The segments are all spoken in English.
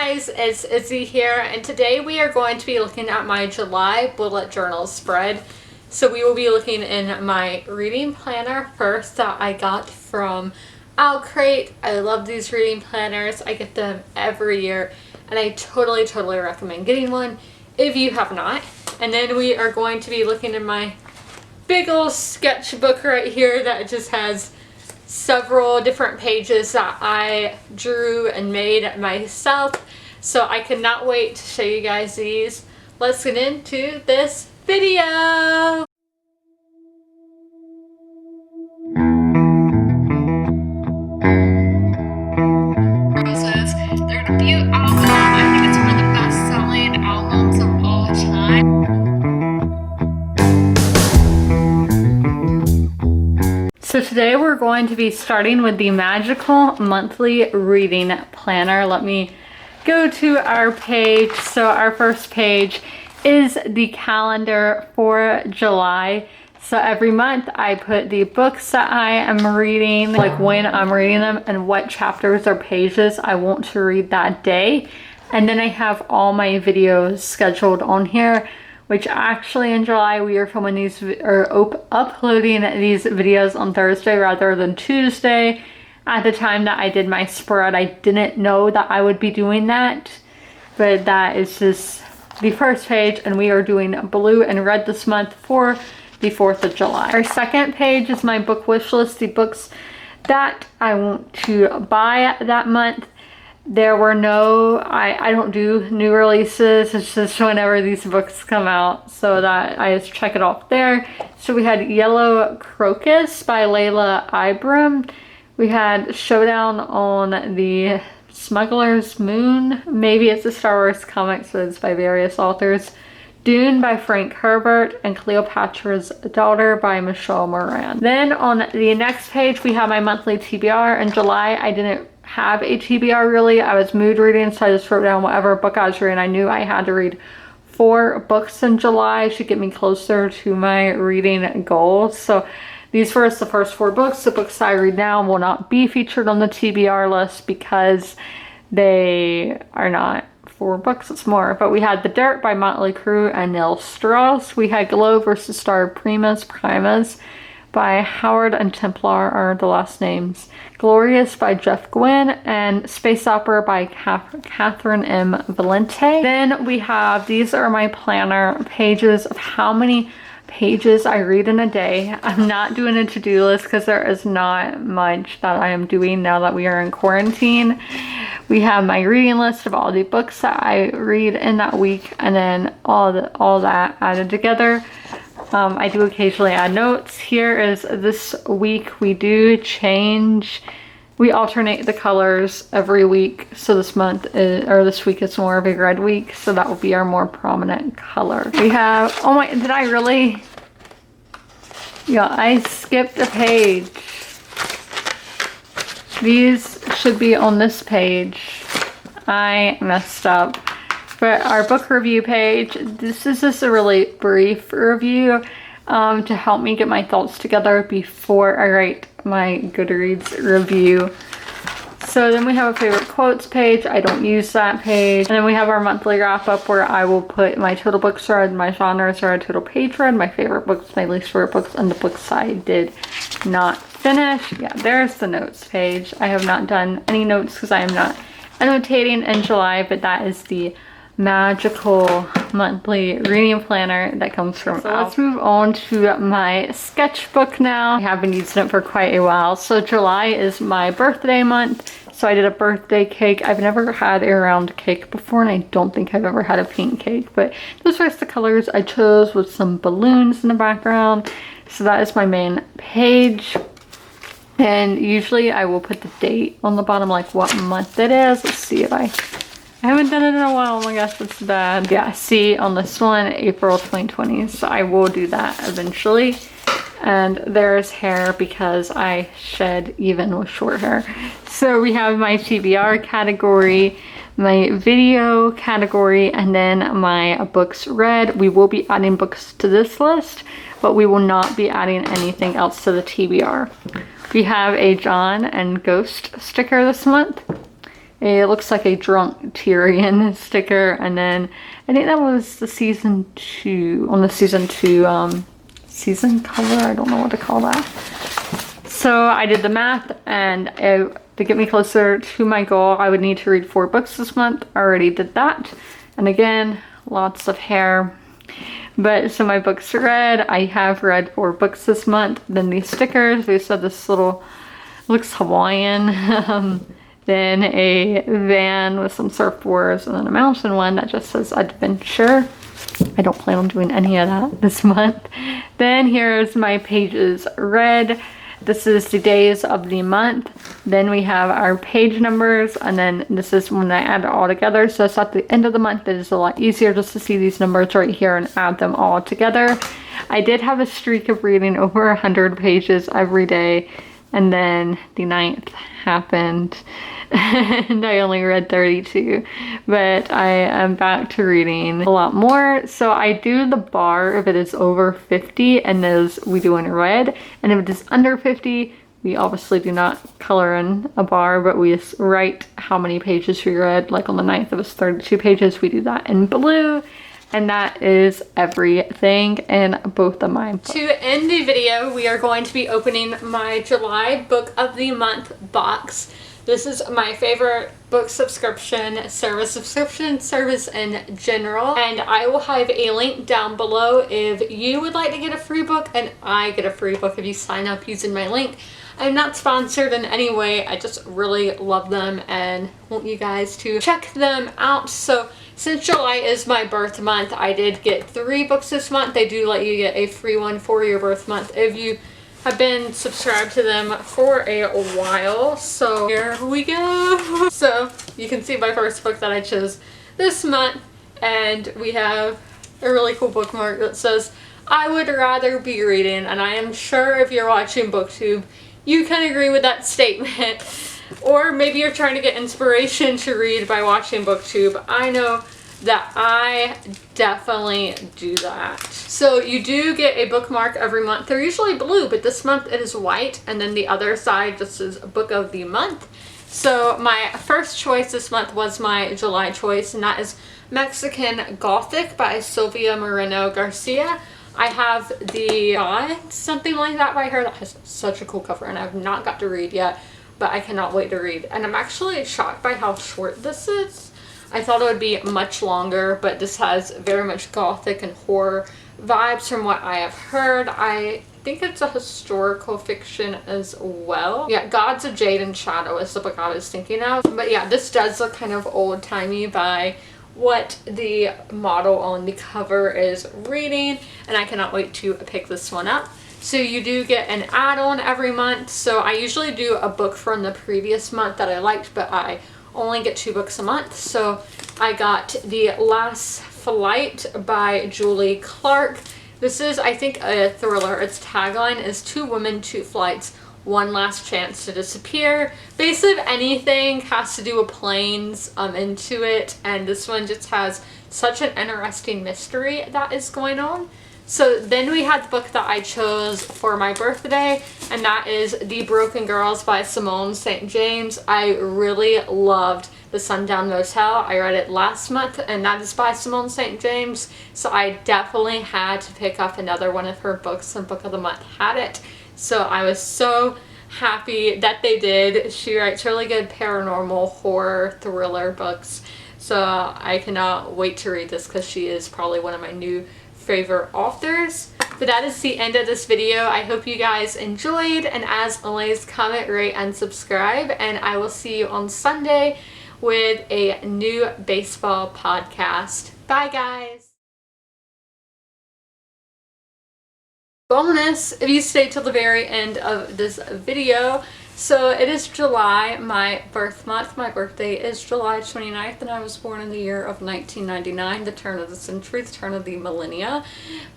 guys, it's Izzy here, and today we are going to be looking at my July bullet journal spread. So we will be looking in my reading planner first that I got from Crate. I love these reading planners. I get them every year, and I totally recommend getting one if you have not. And then we are going to be looking in my big old sketchbook right here that just has several different pages that I drew and made myself. So I cannot wait to show you guys these. Let's get into this video. Roses. Their debut album. I think it's one of the best-selling albums of all time. So today we're going to be starting with the Magical Monthly Reading Planner. Let me go to our page. So our first page is the calendar for July. So every month I put the books that I am reading, like when I'm reading them and what chapters or pages I want to read that day. And then I have all my videos scheduled on here, which actually in July we are filming these or uploading these videos on Thursday rather than Tuesday. At the time that I did my spread, I didn't know that I would be doing that, but that is just the first page, and we are doing blue and red this month for the 4th of July. Our second page is my book wish list, the books that I want to buy that month. There were no, I don't do new releases, it's just whenever these books come out, so that I just check it off there. So we had Yellow Crocus by Layla Ibram. We had Showdown on the Smuggler's Moon. Maybe it's a Star Wars comic, so it's by various authors. Dune by Frank Herbert, and Cleopatra's Daughter by Michelle Moran. Then on the next page we have my monthly TBR. In July I didn't have a TBR really. I was mood reading, so I just wrote down whatever book I was reading. I knew I had to read 4 books in July to get me closer to my reading goals. So these were the first 4 books. The books I read now will not be featured on the TBR list because they are not 4 books, it's more. But we had The Dirt by Motley Crue and Neil Strauss. We had Glow versus Star Primas by Howard and Templar are the last names. Glorious by Jeff Gwynne, and Space Opera by Catherine M. Valente. Then we have, these are my planner pages of how many pages I read in a day. I'm not doing a to-do list because there is not much that I am doing now that we are in quarantine. We have my reading list of all the books that I read in that week, and then all that added together. I do occasionally add notes. Here is this week we do change. We alternate the colors every week. So this month or this week is more of a red week. So that will be our more prominent color. We have, oh my, did I really? Yeah, I skipped a page. These should be on this page. I messed up. For our book review page, this is just a really brief review to help me get my thoughts together before I write my Goodreads review. So then we have a favorite quotes page. I don't use that page. And then we have our monthly wrap up where I will put my total books read, my genres read, total page read, my favorite books, my least favorite books, and the books I did not finish. Yeah, there's the notes page. I have not done any notes because I am not annotating in July, but that is the Magical Monthly Reading Planner that comes from So let's move on to my sketchbook now. I have been using it for quite a while. So July is my birthday month, so I did a birthday cake. I've never had a round cake before, and I don't think I've ever had a pink cake, but those are the colors I chose with some balloons in the background. So that is my main page. And usually I will put the date on the bottom, like what month it is. Let's see if I haven't done it in a while. Oh my gosh, that's bad. Yeah, see on this one, April 2020. So I will do that eventually. And there's hair because I shed even with short hair. So we have my TBR category, my video category, and then my books read. We will be adding books to this list, but we will not be adding anything else to the TBR. We have a John and Ghost sticker this month. It looks like a drunk Tyrion sticker, and then I think that was the season 2, on the season 2 season cover, I don't know what to call that. So I did the math, and to get me closer to my goal, I would need to read 4 books this month. I already did that. And again, lots of hair. But so my books read, I have read 4 books this month. Then these stickers, we said this little, looks Hawaiian. Then a van with some surfboards, and then a mountain one that just says adventure. I don't plan on doing any of that this month. Then here's my pages read. This is the days of the month. Then we have our page numbers, and then this is when I add it all together. So it's at the end of the month. It is a lot easier just to see these numbers right here and add them all together. I did have a streak of reading over 100 pages every day, and then the 9th happened and I only read 32, but I am back to reading a lot more. So I do the bar if it is over 50, and those we do in red, and if it is under 50, we obviously do not color in a bar, but we just write how many pages we read. Like on the 9th, it was 32 pages. We do that in blue. And that is everything in both of my books. To end the video, we are going to be opening my July Book of the Month box. This is my favorite book subscription service in general. And I will have a link down below if you would like to get a free book, and I get a free book if you sign up using my link. I'm not sponsored in any way. I just really love them and want you guys to check them out. So since July is my birth month, I did get 3 books this month. They do let you get a free one for your birth month if you have been subscribed to them for a while. So here we go. So you can see my first book that I chose this month, and we have a really cool bookmark that says, I would rather be reading. And I am sure if you're watching BookTube, you can agree with that statement. Or maybe you're trying to get inspiration to read by watching BookTube. I know that I definitely do that. So you do get a bookmark every month. They're usually blue, but this month it is white, and then the other side just says Book of the Month. So my first choice this month was my July choice, and that is Mexican Gothic by Sylvia Moreno Garcia. I have the something like that by her that has such a cool cover, and I've not got to read yet, but I cannot wait to read. And I'm actually shocked by how short this is. I thought it would be much longer, but this has very much gothic and horror vibes from what I have heard. I think it's a historical fiction as well. Yeah, Gods of Jade and Shadow is the book I was thinking of. But yeah, this does look kind of old-timey by what the model on the cover is reading, and I cannot wait to pick this one up. So you do get an add-on every month. So I usually do a book from the previous month that I liked, but I only get 2 books a month. So I got The Last Flight by Julie Clark. This is, I think, a thriller. Its tagline is 2 women, 2 flights, 1 last chance to disappear. Basically, anything has to do with planes into it, and this one just has such an interesting mystery that is going on. So then we had the book that I chose for my birthday, and that is The Broken Girls by Simone St. James. I really loved The Sundown Motel. I read it last month, and that is by Simone St. James. So I definitely had to pick up another one of her books, and Book of the Month had it. So I was so happy that they did. She writes really good paranormal horror thriller books. So I cannot wait to read this because she is probably one of my new favorite authors. But that is the end of this video. I hope you guys enjoyed, and as always, comment, rate, and subscribe, and I will see you on Sunday with a new baseball podcast. Bye guys! Bonus, if you stay till the very end of this video. So it is July, my birth month. My birthday is July 29th, and I was born in the year of 1999, the turn of the century, the turn of the millennia.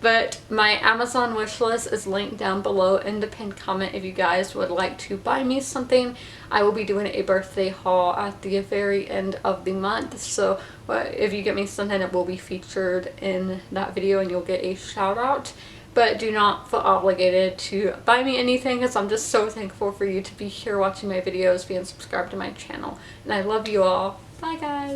But my Amazon wish list is linked down below in the pinned comment if you guys would like to buy me something. I will be doing a birthday haul at the very end of the month, so if you get me something, it will be featured in that video and you'll get a shout out. but do not feel obligated to buy me anything because I'm just so thankful for you to be here watching my videos, being subscribed to my channel, and I love you all. Bye guys!